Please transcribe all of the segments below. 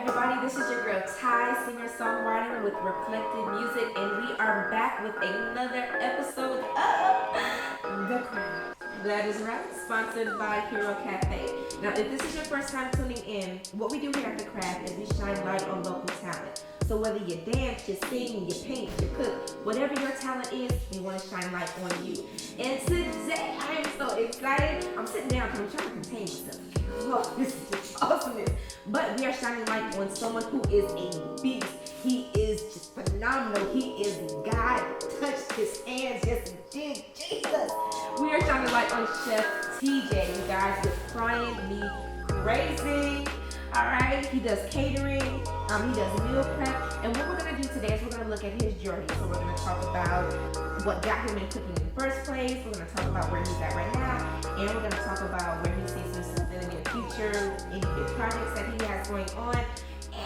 everybody, this is your girl Ty, singer-songwriter with Reflected Music, and we are back with another episode of The Craft. That is right, sponsored by Hero Cafe. Now, if this is your first time tuning in, what we do here at The Craft is we shine light on local talent. So whether you dance, you sing, you paint, you cook, whatever your talent is, we want to shine light on you. And today, I am so excited. I'm sitting down because I'm trying to contain myself. Oh, this is just awesomeness. But we are shining light on someone who is a beast. He is just phenomenal. He is God. Touched his hands just did Jesus. We are shining light on Chef TJ, you guys, with Frying Me Crazy. Alright, he does catering, he does meal prep, and what we're going to do today is we're going to look at his journey. So we're going to talk about what got him in cooking in the first place, we're going to talk about where he's at right now, and we're going to talk about where he sees himself in the near future, any big projects that he has going on,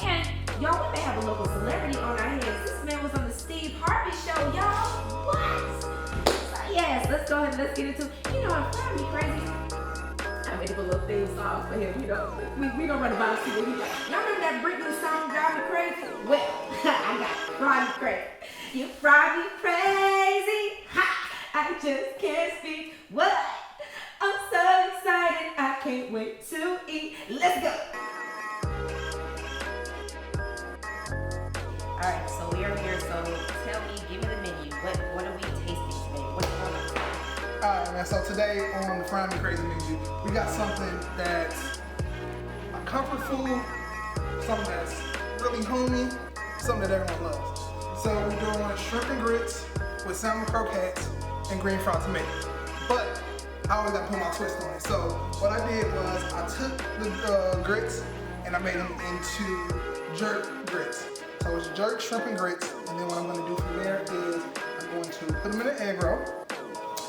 and y'all, we may have a local celebrity on our hands. This man was on the Steve Harvey show, y'all. What? So yes, let's go ahead and let's get into it. You know, I'm Frying Me Crazy. I made up a little theme song for him, you know. We gonna run the bottom, see what he got. Y'all remember that Britney song, Drive Me Crazy? Well, I got Fry Me Crazy. You fry me crazy. Ha! I just can't speak. What? I'm so excited. I can't wait to eat. Let's go. Alright, so we are here. So tell me, give me the menu. What are we tasting today? What's going on? Alright, man, so today on the Frying Me Crazy menu, we got something that's a comfort food, something that's really homey, something that everyone loves. So we're doing shrimp and grits with salmon croquettes and green fried tomatoes. But I always gotta put my twist on it. So what I did was I took the grits and I made them into jerk grits. So it's jerk, shrimp, and grits. And then what I'm gonna do from there is I'm going to put them in an egg roll.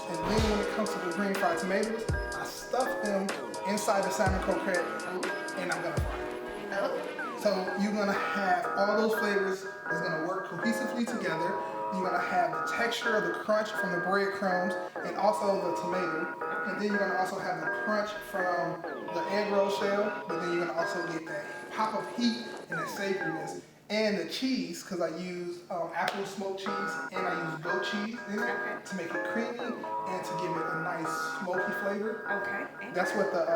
And then when it comes to the green fried tomatoes, I stuff them inside the salmon croquette and I'm gonna fry it. So you're gonna have all those flavors that's gonna work cohesively together. You're gonna have the texture of the crunch from the breadcrumbs and also the tomato. And then you're gonna also have the crunch from the egg roll shell, but then you're gonna also get that pop of heat and that savoriness. And the cheese, because I use apple smoked cheese and I use goat cheese in it to make it creamy and to give it a nice smoky flavor. Okay. That's what the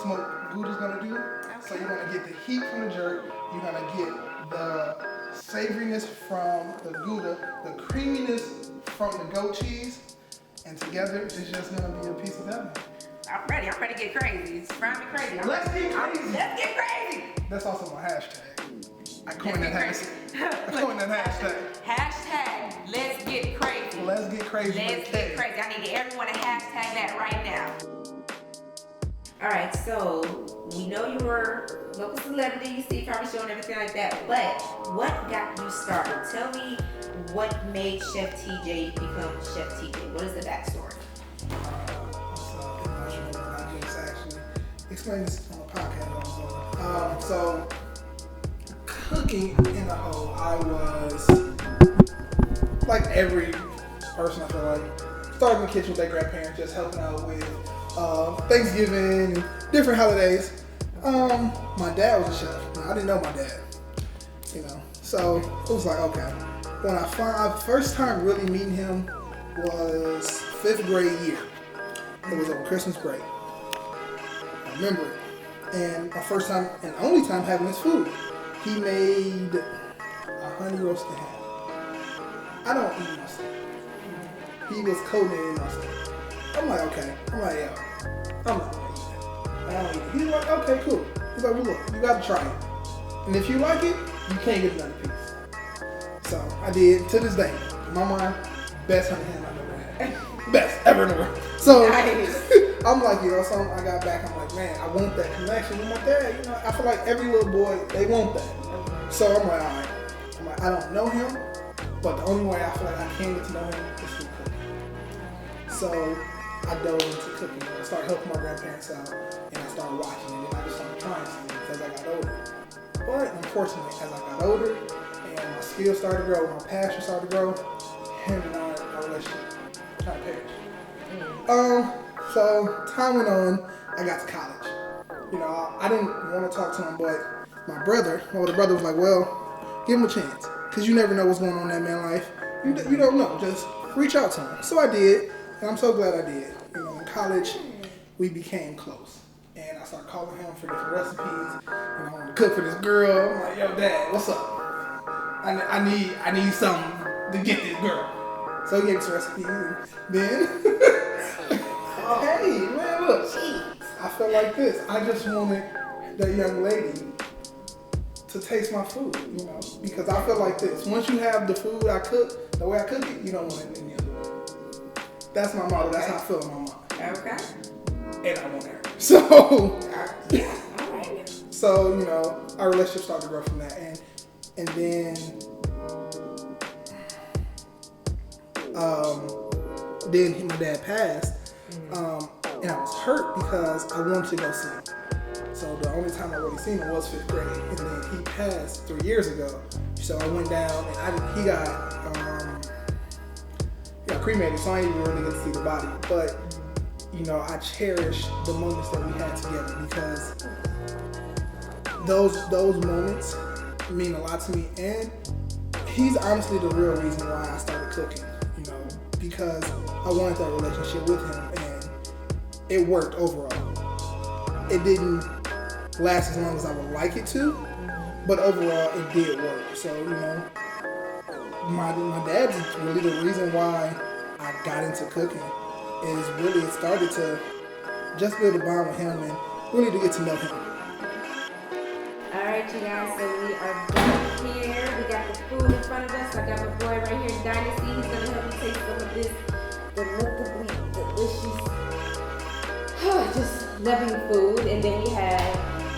smoked Gouda's gonna do. So you're gonna get the heat from the jerk, you're gonna get the savoriness from the Gouda, the creaminess from the goat cheese, and together it's just gonna be a piece of heaven. I'm ready to get crazy. It's Frying Me Crazy. Let's get crazy. Let's get crazy. That's also my hashtag. I coined that hashtag. Hashtag, let's get crazy. Let's get crazy. Let's get crazy. I need everyone to hashtag that right now. Alright, so we know you were a local celebrity, you see Harvey show and everything like that, but what got you started? Tell me what made Chef TJ become Chef TJ. What is the backstory? I just actually explained this on the podcast I was on. So cooking in a whole, I was like every person, I feel like, starting in the kitchen with their grandparents, just helping out with Thanksgiving and different holidays. My dad was a chef. Now, I didn't know my dad, you know, so it was like, okay. When I first time really meeting him was 5th grade year. It was over Christmas break. I remember it. And my first time and only time having his food. He made a honey roasted ham. I don't eat mustard. He was coating it in mustard. I'm like, okay. I'm like, yo, I'm not gonna eat that. I don't eat it. He's like, okay, cool. He's like, well, look, you gotta try it. And if you like it, you can't get another piece. So I did, to this day. In my mind, best honey ham I've ever had. Best ever in the world. So nice. I'm like, you know, so I got back, I'm like, man, I want that connection with my dad. You know, I feel like every little boy, they want that. So I'm like, all right. I'm like, I don't know him, but the only way I feel like I can get to know him is through cooking. So I dove into cooking. I started helping my grandparents out, and I started watching, and then I just started trying things as I got older. But unfortunately, as I got older, and my skills started to grow, my passion started to grow, him and our relationship kind of perished. So time went on, I got to college. You know, I didn't want to talk to him, but my older brother was like, well, give him a chance. Because you never know what's going on in that man's life. You don't know. Just reach out to him. So I did. And I'm so glad I did. You know, in college, we became close. And I started calling him for different recipes. And I wanted to cook for this girl. I'm like, yo, Dad, what's up? I need something to get this girl. So he gave me some recipes. And then, hey, man, look. I felt like this. I just wanted that young lady to taste my food, you know, because I feel like this. Once you have the food I cook, the way I cook it, you don't want anything else. That's my motto. That's how I feel in my mind. Okay. And I want her. So, Yeah. All right. so you know, our relationship started to grow from that, and then my dad passed, and I was hurt because I wanted to go see him. So the only time I really seen him was 5th grade, and then he passed 3 years ago. So I went down, and he got cremated, so I didn't even really get to see the body. But you know, I cherish the moments that we had together because those moments mean a lot to me, and he's honestly the real reason why I started cooking. You know, because I wanted that relationship with him, and it worked overall. It didn't last as long as I would like it to, but overall it did work. So, you know, my dad's really the reason why I got into cooking. Is really it started to just build a bond with him and really to get to know him. Alright, you guys, so we are back here. We got the food in front of us. I got my boy right here, Dynasty. He's gonna help me taste some of this deliciously delicious, just loving food. And then we have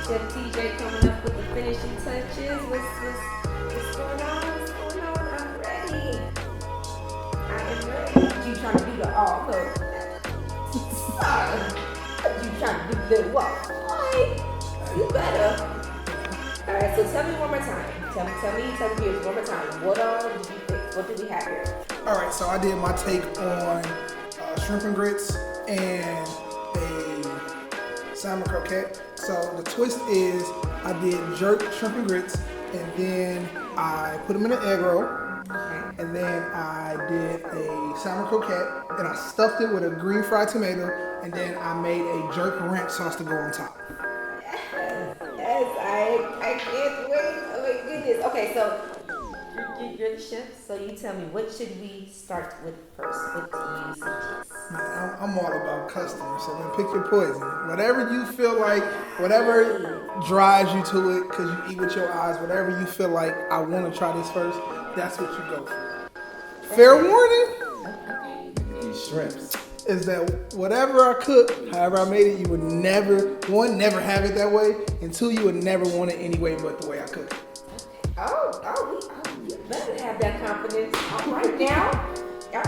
Chef TJ coming up with the finishing touches. What's going on? What's going on? I'm ready. I am ready. You trying to do the all cook? You trying to do the what? Boy, you better. All right, so tell me one more time. Tell me viewers one more time. What all did you fix? What do we have here? All right, so I did my take on shrimp and grits and a salmon croquette. So the twist is I did jerk shrimp and grits, and then I put them in an egg roll, and then I did a salmon croquette, and I stuffed it with a green fried tomato, and then I made a jerk ranch sauce to go on top. Yes, I can't wait. Oh my goodness. Okay, so you're the chef, so you tell me, what should we start with first? What do you suggest? Man, I'm all about customers, so then pick your poison. Whatever you feel like, whatever drives you to it, because you eat with your eyes, whatever you feel like, I want to try this first, that's what you go for. Fair warning These shrimps. is that whatever I cook, however I made it, you would never, one, never have it that way, and two, you would never want it any way but the way I cook it. You better have that confidence. All right now.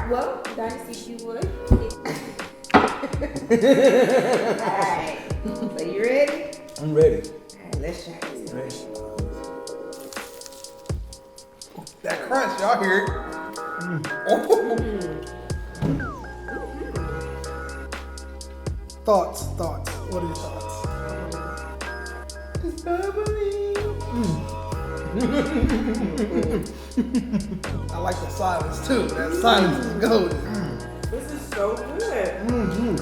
Well, Dynasty, if you would. Alright. So you ready? I'm ready. Alright, let's try this. Ready. That crunch, y'all hear it? Oh. Thoughts. What are your thoughts? It's bubbly. I like the silence too. That silence is golden. This is so good. Mm-hmm.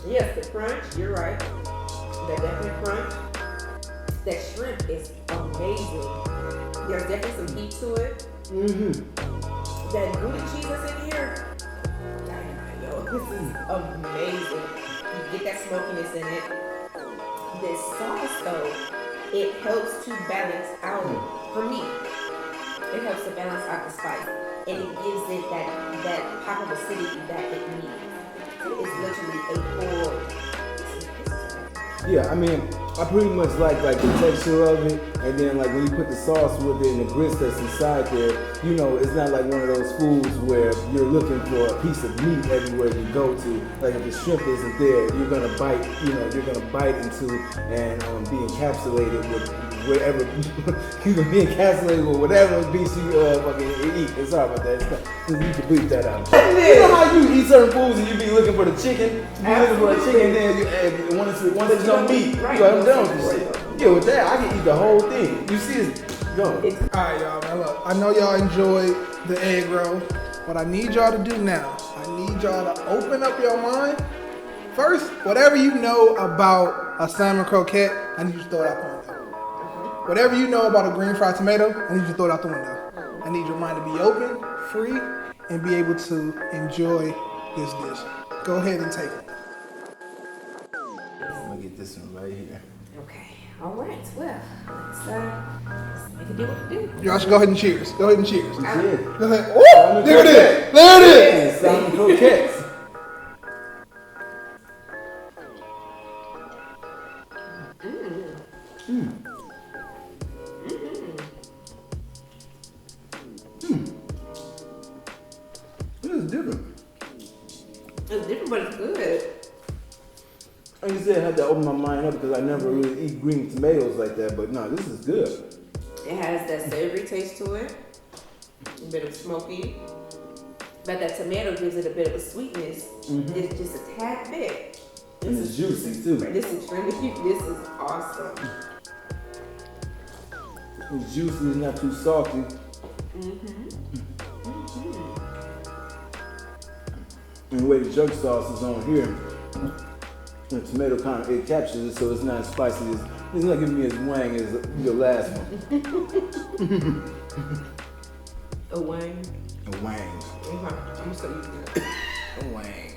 Yes, the crunch, you're right. That definite crunch. That shrimp is amazing. There's definitely some heat to it. Mm-hmm. That Gouda cheese that's in here. Dynamite, yo. This is amazing. You get that smokiness in it. This sauce though, it helps to balance out, for me, it helps to balance out the spice. And it gives it that pop of acidity that it needs. It's literally a full. Yeah, I mean, I pretty much like the texture of it, and then like when you put the sauce with it and the grits that's inside there, you know, it's not like one of those foods where you're looking for a piece of meat everywhere you go to. Like if the shrimp isn't there, you're gonna bite into and be encapsulated with whatever you can be encapsulated with whatever piece you fucking eat. Sorry about that. You can bleep that out. You know how you eat certain foods and you be looking for the chicken, you be looking for a chicken, and then once it's no meat, Right. you I'm done with this shit. Yeah, with that, I can eat the whole thing. You see it's going. Alright, y'all, man, look, I know y'all enjoyed the egg roll. What I need y'all to do now, I need y'all to open up your mind. First, whatever you know about a salmon croquette, I need you to throw it out the window. Whatever you know about a green fried tomato, I need you to throw it out the window. I need your mind to be open, free, and be able to enjoy this dish. Go ahead and take it. I'm gonna get this one right here. Okay. All right. Well, let's make it do what it do. Y'all should go ahead and cheers. Go ahead and cheers. That's it. Go ahead. Ooh, there it is. There it is. Salmon croquettes. This is different. It's different, but it's good. Like you said, I had to open my mind up because I never really eat green tomatoes like that. But no, this is good. It has that savory taste to it, a bit of smoky, but that tomato gives it a bit of a sweetness. It's just a tad bit. And it's juicy too. This is extremely. This is awesome. It's juicy, it's not too salty. And the way the jerk sauce is on here, the tomato kind of, it captures it so it's not as spicy as, it's not giving me as wang as the last one. A wang. A wang. I'm so used to that. A wang.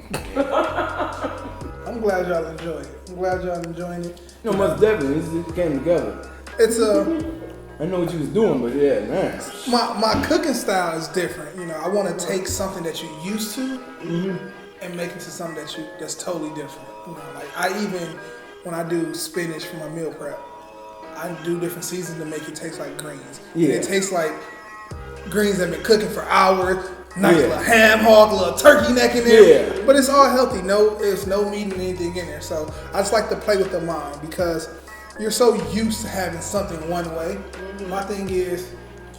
I'm glad y'all enjoyed it. I'm glad y'all enjoying it. No, most definitely, it came together. It's I know what you was doing, but yeah, man. my cooking style is different. You know, I want to take something that you're used to and make it to something that's totally different. You know, like I even when I do spinach for my meal prep, I do different seasons to make it taste like greens. Yeah. And it tastes like greens that have been cooking for hours. Nice little ham hock, a little turkey neck in there. Yeah. But it's all healthy. There's no meat and anything in there. So I just like to play with the mind because you're so used to having something one way. My thing is,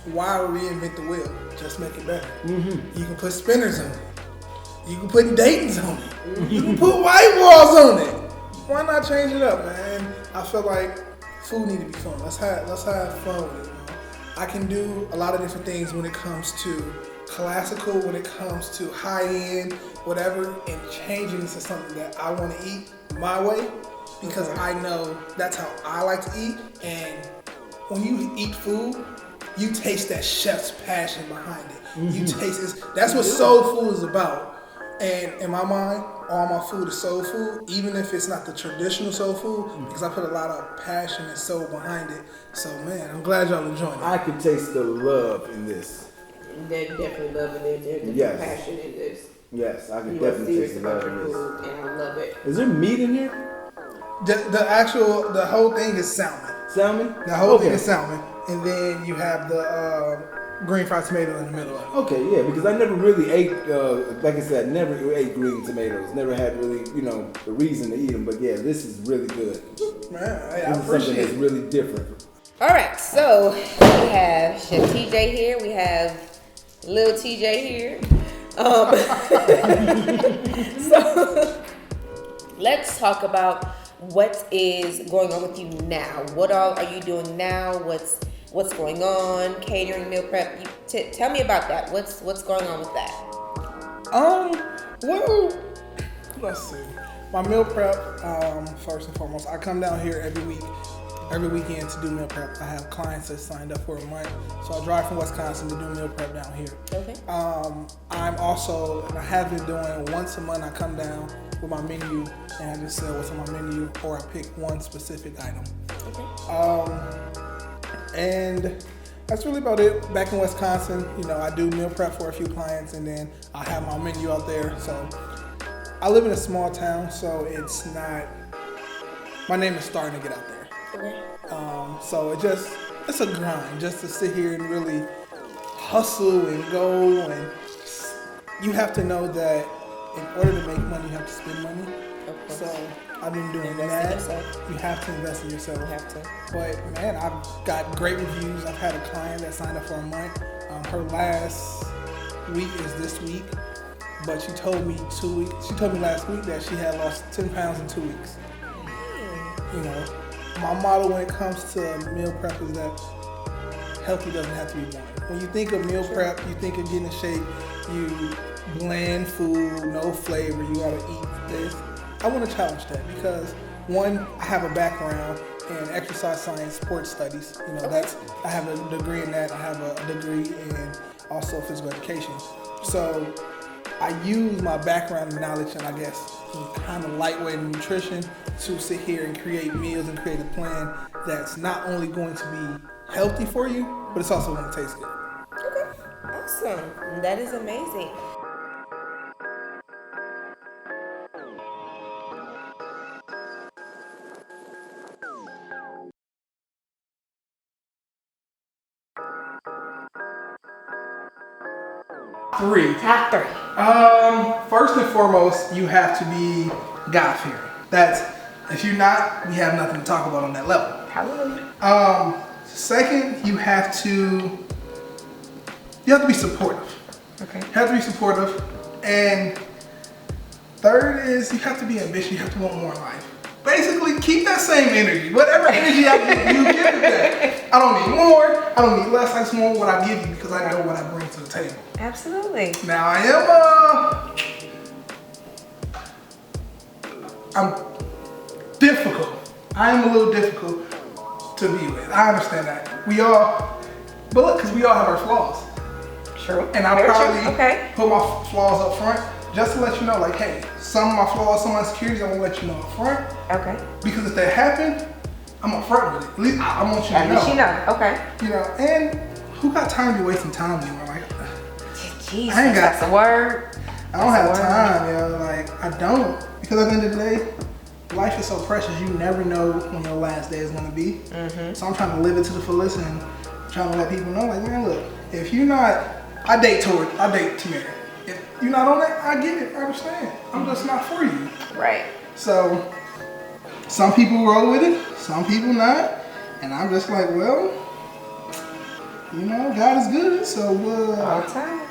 why reinvent the wheel? Just make it better. You can put spinners on it. You can put Dayton's on it. You can put white walls on it. Why not change it up, man? I feel like food need to be fun. Let's have fun with it. You know? I can do a lot of different things when it comes to classical, when it comes to high end, whatever, and changing this to something that I want to eat my way. Because I know that's how I like to eat, and when you eat food, you taste that chef's passion behind it. You taste it. That's what soul food is about. And in my mind, all my food is soul food, even if it's not the traditional soul food, because I put a lot of passion and soul behind it. So man, I'm glad y'all enjoying it. I can taste the love in this. They're definitely loving it. There's Yes. passion in this. Yes, I can You are definitely serious taste the about love in your this. food, and I love it. Is there meat in here? The whole thing is salmon. Salmon? The whole thing is salmon, and then you have the green fried tomato in the middle of it. Okay, yeah, because I never really ate, like I said, I never ate green tomatoes. Never had really, the reason to eat them. But yeah, this is really good. Man, I This is something appreciate that's it. really different. All right, so we have Chef TJ here. We have Lil TJ here. So let's talk about what is going on with you now. What all are you doing now? What's going on? Catering, meal prep. Tell me about that. What's going on with that? Well, let's see. My meal prep, first and foremost, I come down here every weekend to do meal prep. I have clients that signed up for a month, so I drive from Wisconsin to do meal prep down here. Okay. I'm also, and I have been doing once a month, I come down with my menu and I just sell what's on my menu, or I pick one specific item. Okay. And that's really about it. Back in Wisconsin, I do meal prep for a few clients, and then I have my menu out there. So I live in a small town, so it's not, my name is starting to get out there. Okay. So it's a grind just to sit here and really hustle and go, and you have to know that in order to make money, you have to spend money. Of course. So I've been doing Invest in that. yourself. You have to invest in yourself. You have to. But man, I've got great reviews. I've had a client that signed up for a month. Her last week is this week, but she told me last week that she had lost 10 pounds in 2 weeks. my motto when it comes to meal prep is that healthy doesn't have to be boring. When you think of meal prep, you think of getting in shape, you bland food, no flavor, you gotta eat this. I wanna challenge that because one, I have a background in exercise science, sports studies. You know, I have a degree in that. I have a degree in also physical education. So I use my background and knowledge and I guess kind of lightweight nutrition to sit here and create meals and create a plan that's not only going to be healthy for you, but it's also going to taste good. Okay, awesome. That is amazing. Top three. First and foremost, you have to be God-fearing. That's, if you're not, we have nothing to talk about on that level. Hallelujah. Second, you have to be supportive. Okay. You have to be supportive. And third is you have to be ambitious. You have to want more in life. Basically, keep that same energy. Whatever energy I give you, give it that. I don't need more. I don't need less. I just want what I give you because I know what I bring to the table. Absolutely. Now I'm difficult. I am a little difficult to be with. I understand that. But look, because we all have our flaws. True. And I Very probably true. Okay. put my flaws up front just to let you know, like, hey, some of my flaws, some of my insecurities, I want to let you know up front. Okay. Because if that happened, I'm up front with it. At least I want you to know. At least you know. Okay. You know, and who got time to be wasting time anymore? Like, Jesus, I ain't got that's a word. I don't have time, yo. Like, I don't. Because at the end of the day, life is so precious. You never know when your last day is going to be. Mm-hmm. So I'm trying to live it to the fullest and trying to let people know, like, man, look, if you're not, I date to marry. If you're not on that, I get it. I understand. I'm just not for you. Right. So some people roll with it, some people not. And I'm just like, well, you know, God is good. So All the time.